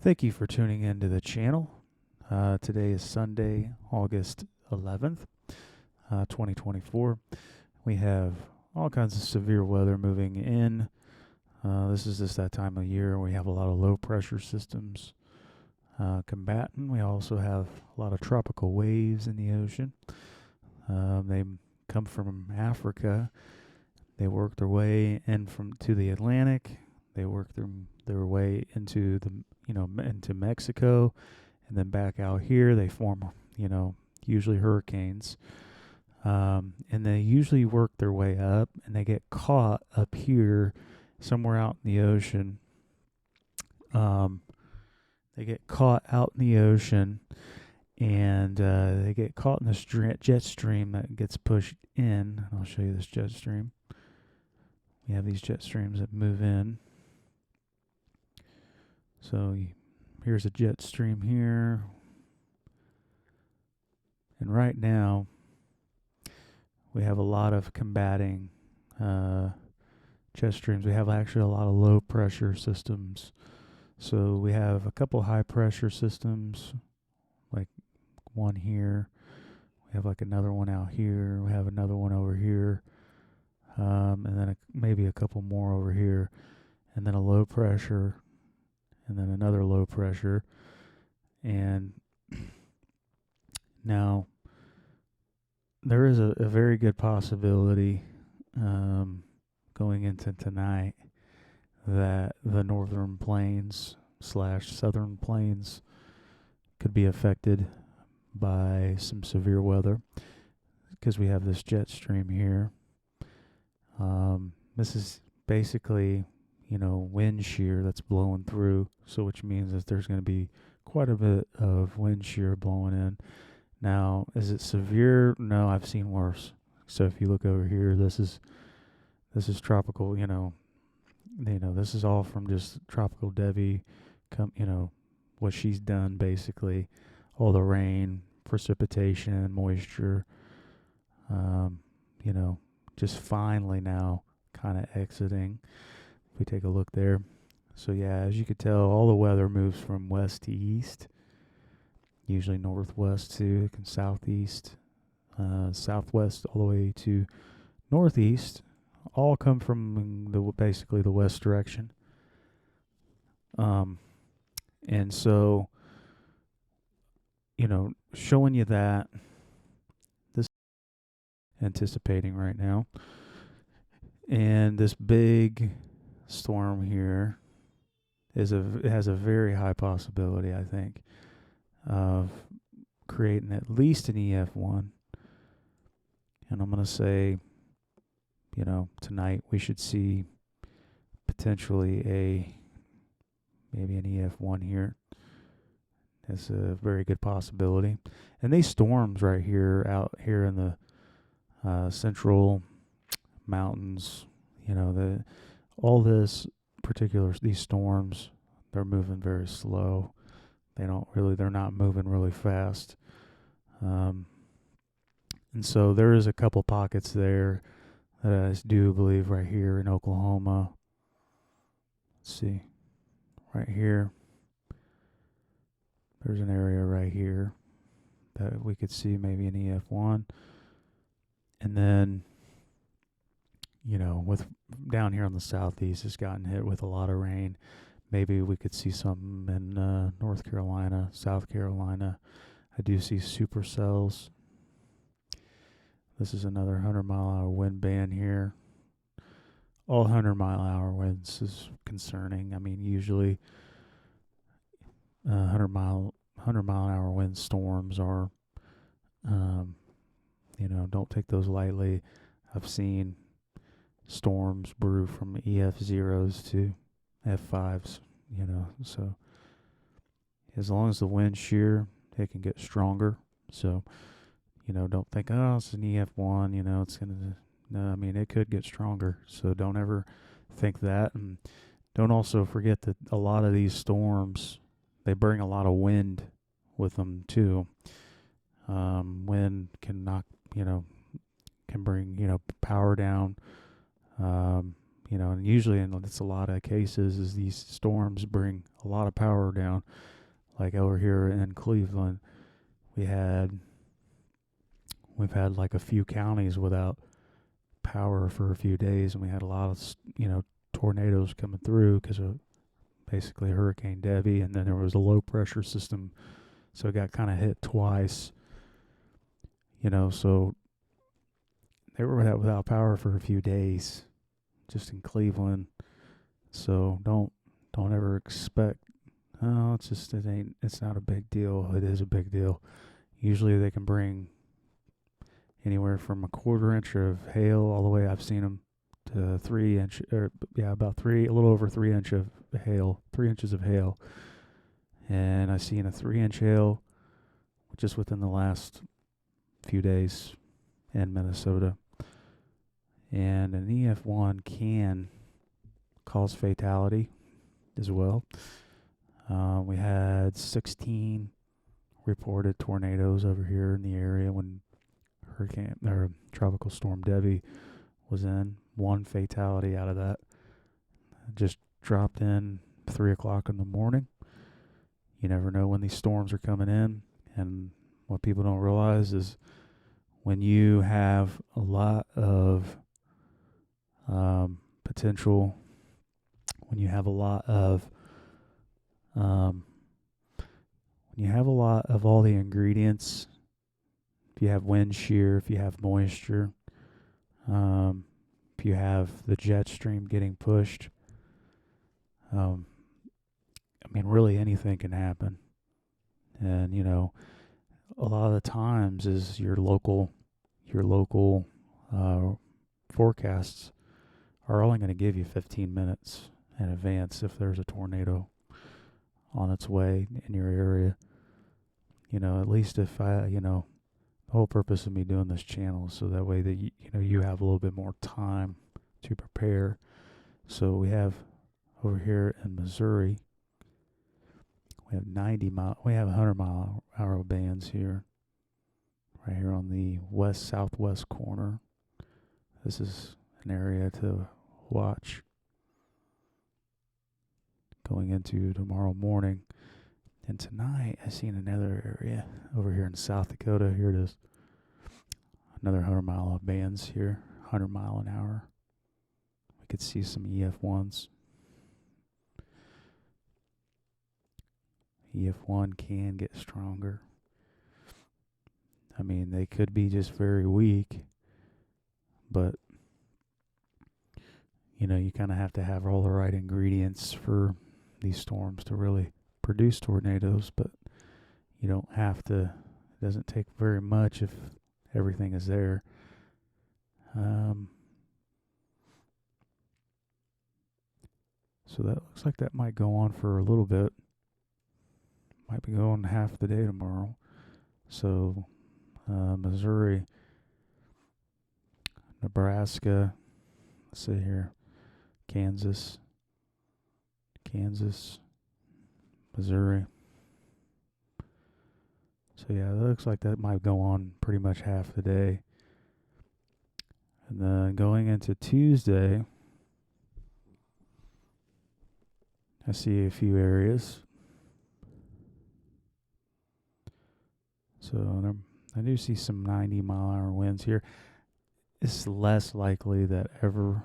Thank you for tuning into the channel. Today is Sunday, August 11th, 2024. We have all kinds of severe weather moving in. This is just that time of year. We have a lot of low pressure systems combating. We also have a lot of tropical waves in the ocean. They come from Africa. They work their way in to the Atlantic. They work their way into into Mexico, and then back out here. They form, usually hurricanes, and they usually work their way up, and they get caught up here, somewhere out in the ocean. They get caught out in the ocean, and they get caught in this jet stream that gets pushed in. I'll show you this jet stream. We have these jet streams that move in. So here's a jet stream here. And right now, we have a lot of combating jet streams. We have actually a lot of low pressure systems. So we have a couple high pressure systems, like one here. We have like another one out here. We have another one over here. And then maybe a couple more over here. And then a low pressure. And then another low pressure. And now there is a very good possibility going into tonight that the northern plains / southern plains could be affected by some severe weather because we have this jet stream here. This is basically wind shear that's blowing through, so which means that there's going to be quite a bit of wind shear blowing in. Now, is it severe? No, I've seen worse. So if you look over here, this is tropical, this is all from just Tropical Debbie, what she's done basically, all the rain, precipitation, moisture, just finally now kind of exiting. If we take a look there. So yeah, as you could tell, all the weather moves from west to east, usually northwest to southeast, southwest all the way to northeast. All come from basically the west direction. And so, showing you that, this anticipating right now, and this big storm here has a very high possibility, I think, of creating at least an EF1. And I'm going to say, tonight we should see potentially maybe an EF1 here. That's a very good possibility. And these storms right here, out here in the central mountains, these storms, they're moving very slow. They're not moving really fast. And so there is a couple pockets there that I do believe right here in Oklahoma. Let's see, right here. There's an area right here that we could see maybe an EF1. And then, with down here on the southeast, it's gotten hit with a lot of rain. Maybe we could see something in North Carolina, South Carolina. I do see supercells. This is another 100-mile-an-hour wind band here. All 100-mile-an-hour winds is concerning. I mean, usually 100-mile-an-hour wind storms are, don't take those lightly. I've seen storms brew from EF0s to F5s, so as long as the wind shear, it can get stronger. So, don't think, it's an EF1, it's going to, no, I mean, it could get stronger. So don't ever think that. And don't also forget that a lot of these storms, they bring a lot of wind with them too. Wind can knock, can bring, power down, and usually it's a lot of cases is these storms bring a lot of power down. Like over here in Cleveland, we've had like a few counties without power for a few days, and we had a lot of tornadoes coming through because of basically Hurricane Debbie, and then there was a low pressure system, so it got kind of hit twice. So they were without power for a few days, just in Cleveland. So don't ever expect, oh, it's not a big deal. It is a big deal. Usually they can bring anywhere from a quarter inch of hail all the way, I've seen them, to 3 inch, a little over 3 inch of hail, 3 inches of hail. And I've seen a 3-inch hail just within the last few days in Minnesota. And an EF1 can cause fatality as well. We had 16 reported tornadoes over here in the area when Tropical Storm Debbie was in. 1 fatality out of that. Just dropped in 3 o'clock in the morning. You never know when these storms are coming in. And what people don't realize is when you have a lot of potential, when you have a lot of all the ingredients, if you have wind shear, if you have moisture, if you have the jet stream getting pushed, really anything can happen. And a lot of the times is your local forecasts are only going to give you 15 minutes in advance if there's a tornado on its way in your area. At least if the whole purpose of me doing this channel is so that way that you have a little bit more time to prepare. So we have over here in Missouri, we have 100-mile-hour bands here, right here on the west-southwest corner. This is an area to watch going into tomorrow morning. And tonight, I seen another area over here in South Dakota. Here it is. Another 100-mile bands here, 100 mile an hour. We could see some EF1s. EF1 can get stronger. They could be just very weak, but you kind of have to have all the right ingredients for these storms to really produce tornadoes, but you don't have to. It doesn't take very much if everything is there. So that looks like that might go on for a little bit. Might be going half the day tomorrow. So Missouri, Nebraska, let's see here, Kansas, Missouri. So yeah, it looks like that might go on pretty much half the day. And then going into Tuesday, I see a few areas. So I do see some 90-mile-an-hour winds here. It's less likely that ever,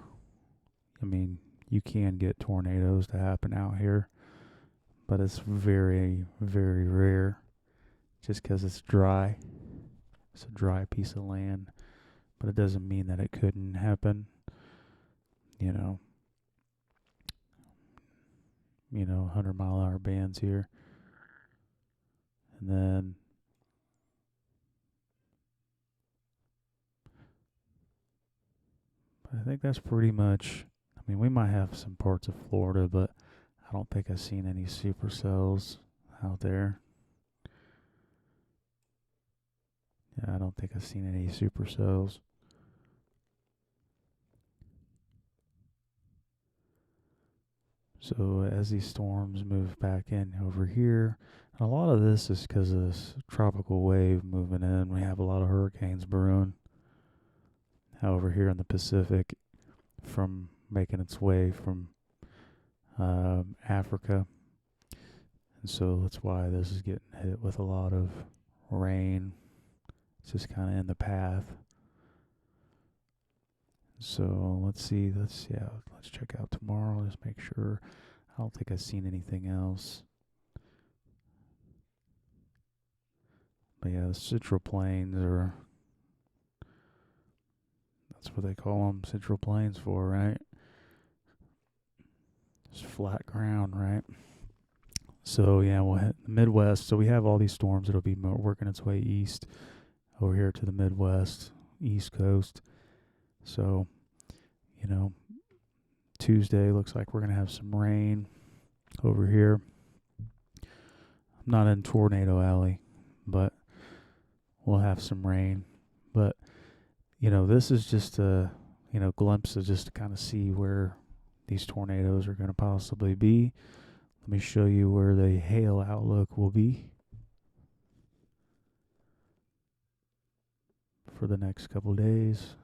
you can get tornadoes to happen out here, but it's very, very rare just because it's dry. It's a dry piece of land, but it doesn't mean that it couldn't happen. 100-mile-an-hour bands here. And then I think that's pretty much, we might have some parts of Florida, but I don't think I've seen any supercells out there. Yeah, I don't think I've seen any supercells. So as these storms move back in over here, and a lot of this is because of this tropical wave moving in. We have a lot of hurricanes brewing. Over here in the Pacific, from making its way from Africa. And so that's why this is getting hit with a lot of rain. It's just kind of in the path. So let's see. Let's check out tomorrow. Just make sure. I don't think I've seen anything else. But yeah, the Central Plains that's what they call them, Central Plains for, right? It's flat ground, right? So yeah, we'll hit the Midwest. So we have all these storms that'll be working its way east over here to the Midwest, East Coast. So, Tuesday looks like we're going to have some rain over here. I'm not in Tornado Alley, but we'll have some rain. But, this is just a, glimpse of just to kind of see where these tornadoes are going to possibly be. Let me show you where the hail outlook will be for the next couple days.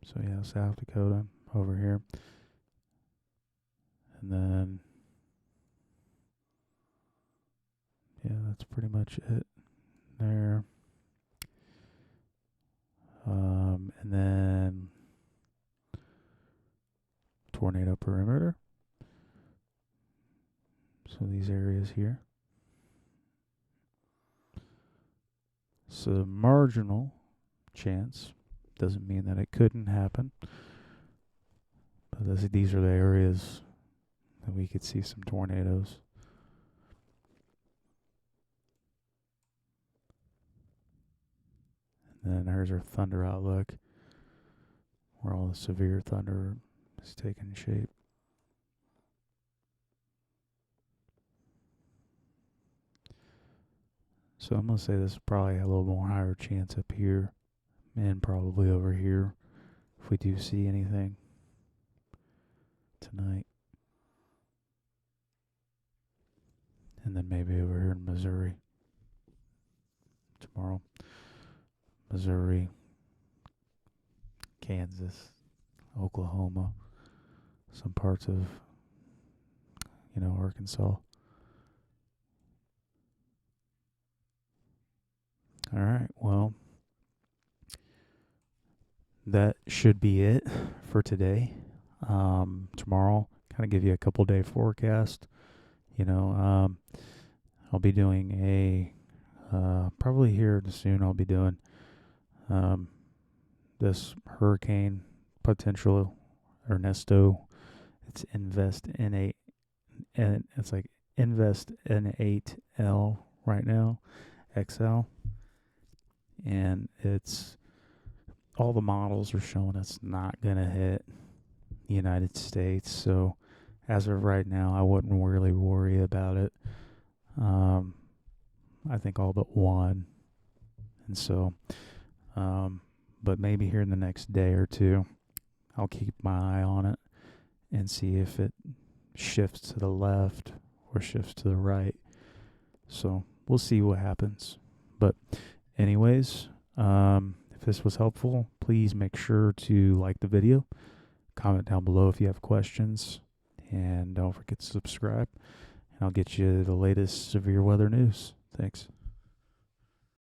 So yeah, South Dakota over here. And then, yeah, that's pretty much it there. And then tornado perimeter. So these areas here. So marginal chance. Doesn't mean that it couldn't happen. But these are the areas that we could see some tornadoes. And then there's our thunder outlook, where all the severe thunder is taking shape. So I'm going to say this is probably a little more higher chance up here and probably over here if we do see anything tonight. And then maybe over here in Missouri tomorrow. Missouri, Kansas, Oklahoma, some parts of, Arkansas. All right, well, that should be it for today. Tomorrow, kind of give you a couple day forecast. I'll be doing probably here soon. I'll be doing this hurricane potential Ernesto. It's invest in it's like invest in 8L right now, XL, and it's all the models are showing it's not gonna hit the United States. So as of right now, I wouldn't really worry about it. I think all but one, and so. But maybe here in the next day or two, I'll keep my eye on it and see if it shifts to the left or shifts to the right. So we'll see what happens. But anyways, if this was helpful, please make sure to like the video, comment down below if you have questions, and don't forget to subscribe. And I'll get you the latest severe weather news. Thanks.